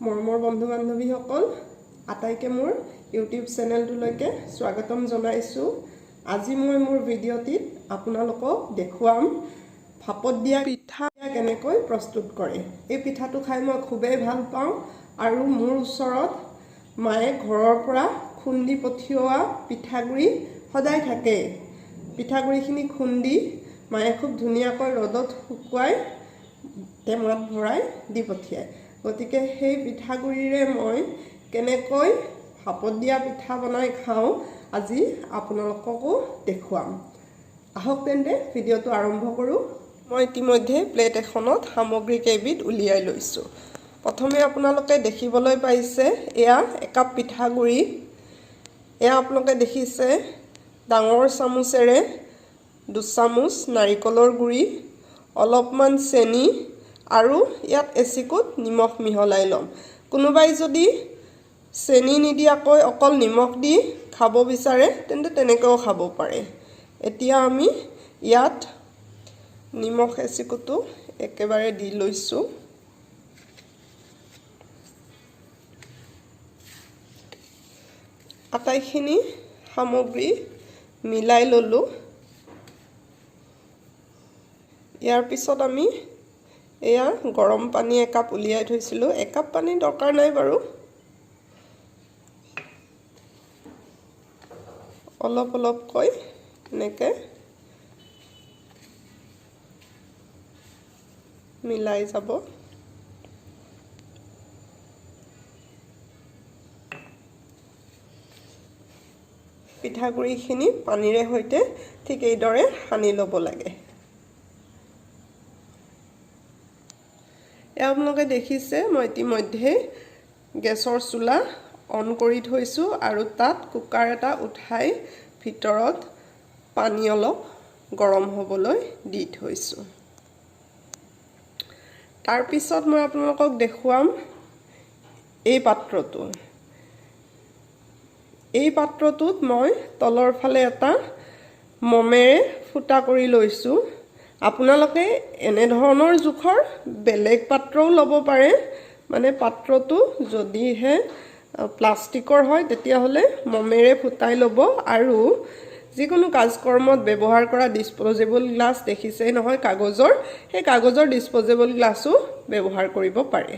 মৰমৰ বন্ধু বান্ধৱীসকল আটাইকে মোৰ ইউটিউব চেনেলটোলৈকে স্বাগতম জনাইছো। আজি মই মোৰ ভিডিঅ'টিত আপোনালোকক দেখুৱাম ভাপত দিয়া পিঠা কেনেকৈ প্ৰস্তুত কৰে। এই পিঠাটো খাই মই খুবেই ভাল পাওঁ আৰু মোৰ ওচৰত মায়ে ঘৰৰ পৰা খুন্দি পঠিওৱা পিঠাগুৰি সদায় থাকে। পিঠাগুৰিখিনি খুন্দি মায়ে খুব ধুনীয়াকৈ ৰ'দত শুকুৱাই টেমাত ভৰাই দি পঠিয়ায়। গতিকে সেই পিঠাগুৰিৰে মই কেনেকৈ ভাপত দিয়া পিঠা বনাই খাওঁ আজি আপোনালোককো দেখুৱাম। আহক তেন্তে ভিডিঅ'টো আৰম্ভ কৰোঁ। মই ইতিমধ্যে প্লেট এখনত সামগ্ৰী কেইবিধ উলিয়াই লৈছোঁ। প্ৰথমে আপোনালোকে দেখিবলৈ পাইছে এয়া একাপ পিঠাগুৰি। এয়া আপোনালোকে দেখিছে ডাঙৰ চামুচেৰে 2 চামুচ নাৰিকলৰ গুড়ি, অলপমান চেনি আৰু ইয়াত এচিকুট নিমখ মিহলাই ল'ম। কোনোবাই যদি চেনি নিদিয়াকৈ অকল নিমখ দি খাব বিচাৰে তেন্তে তেনেকৈও খাব পাৰে। এতিয়া আমি ইয়াত নিমখ এচিকুটো একেবাৰে দি লৈছোঁ। আটাইখিনি সামগ্ৰী মিলাই ল'লোঁ। ইয়াৰ পিছত আমি এয়া গৰম পানী একাপ উলিয়াই থৈছিলোঁ। একাপ পানী দৰকাৰ নাই বাৰু, অলপ অলপকৈ এনেকৈ মিলাই যাব। পিঠাগুড়িখিনি পানীৰে সৈতে ঠিক এইদৰে সানি ল'ব লাগে। এয়া আপোনালোকে দেখিছে মই ইতিমধ্যে গেছৰ চুলা অন কৰি থৈছোঁ আৰু তাত কুকাৰ এটা উঠাই ভিতৰত পানী অলপ গৰম হ'বলৈ দি থৈছোঁ। তাৰপিছত মই আপোনালোকক দেখুৱাম এই পাত্ৰটো। এই পাত্ৰটোত মই তলৰ ফালে এটা মমেৰে ফুটা কৰি লৈছোঁ। আপোনালোকে এনেধৰণৰ জোখৰ বেলেগ পাত্ৰও ল'ব পাৰে। মানে পাত্ৰটো যদিহে প্লাষ্টিকৰ হয় তেতিয়াহ'লে মমেৰে ফুটাই ল'ব আৰু যিকোনো কাজকৰ্মত ব্যৱহাৰ কৰা ডিছপ'জেবল গ্লাছ দেখিছেই নহয় কাগজৰ, সেই কাগজৰ ডিছপ'জেবল গ্লাছো ব্যৱহাৰ কৰিব পাৰে।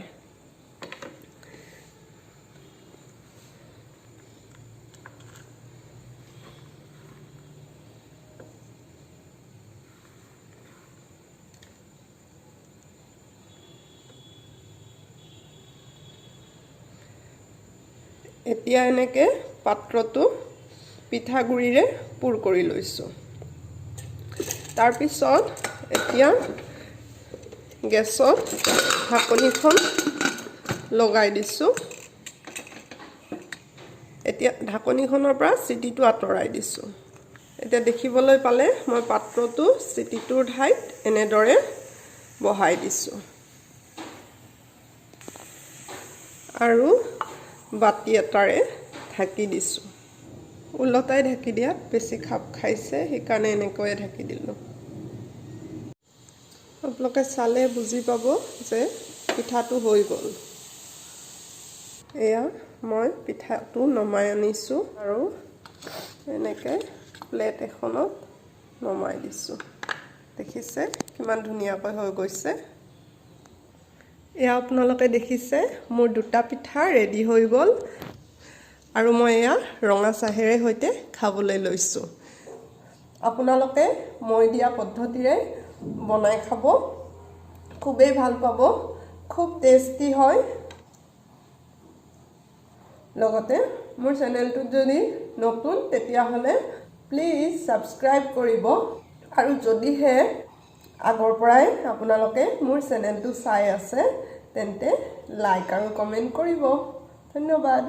এতিয়া এনেকৈ পাত্ৰটো পিঠাগুৰিৰে পুৰ কৰি লৈছোঁ। তাৰপিছত এতিয়া গেছত ঢাকনিখন লগাই দিছোঁ। এতিয়া ঢাকনিখনৰ পৰা চিটিটো আঁতৰাই দিছোঁ। এতিয়া দেখিবলৈ পালে মই পাত্ৰটো চিটিটোৰ ঠাইত এনেদৰে বহাই দিছোঁ আৰু বাতি এটাৰে ঢাকি দিছোঁ। ওলটাই ঢাকি দিয়াত বেছি খাপ খাইছে, সেইকাৰণে এনেকৈয়ে ঢাকি দিলোঁ। আপোনালোকে চালে বুজি পাব যে পিঠাটো হৈ গ'ল। এয়া মই পিঠাটো নমাই আনিছোঁ আৰু এনেকৈ প্লেট এখনত নমাই দিছোঁ। দেখিছে কিমান ধুনীয়াকৈ হৈ গৈছে। এয়া আপোনালোকে দেখিছে মোৰ 2টা পিঠা ৰেডি হৈ গ'ল আৰু মই এয়া ৰঙা চাহেৰে সৈতে খাবলৈ লৈছোঁ। আপোনালোকে মই দিয়া পদ্ধতিৰে বনাই খাব, খুবেই ভাল পাব, খুব টেষ্টি হয়। লগতে মোৰ চেনেলটোত যদি নতুন তেতিয়াহ'লে প্লিজ ছাবস্ক্ৰাইব কৰিব আৰু যদিহে আগৰ পৰাই আপোনালোকে মোৰ চেনেলটো চাই আছে তেন্তে লাইক আৰু কমেণ্ট কৰিব। ধন্যবাদ।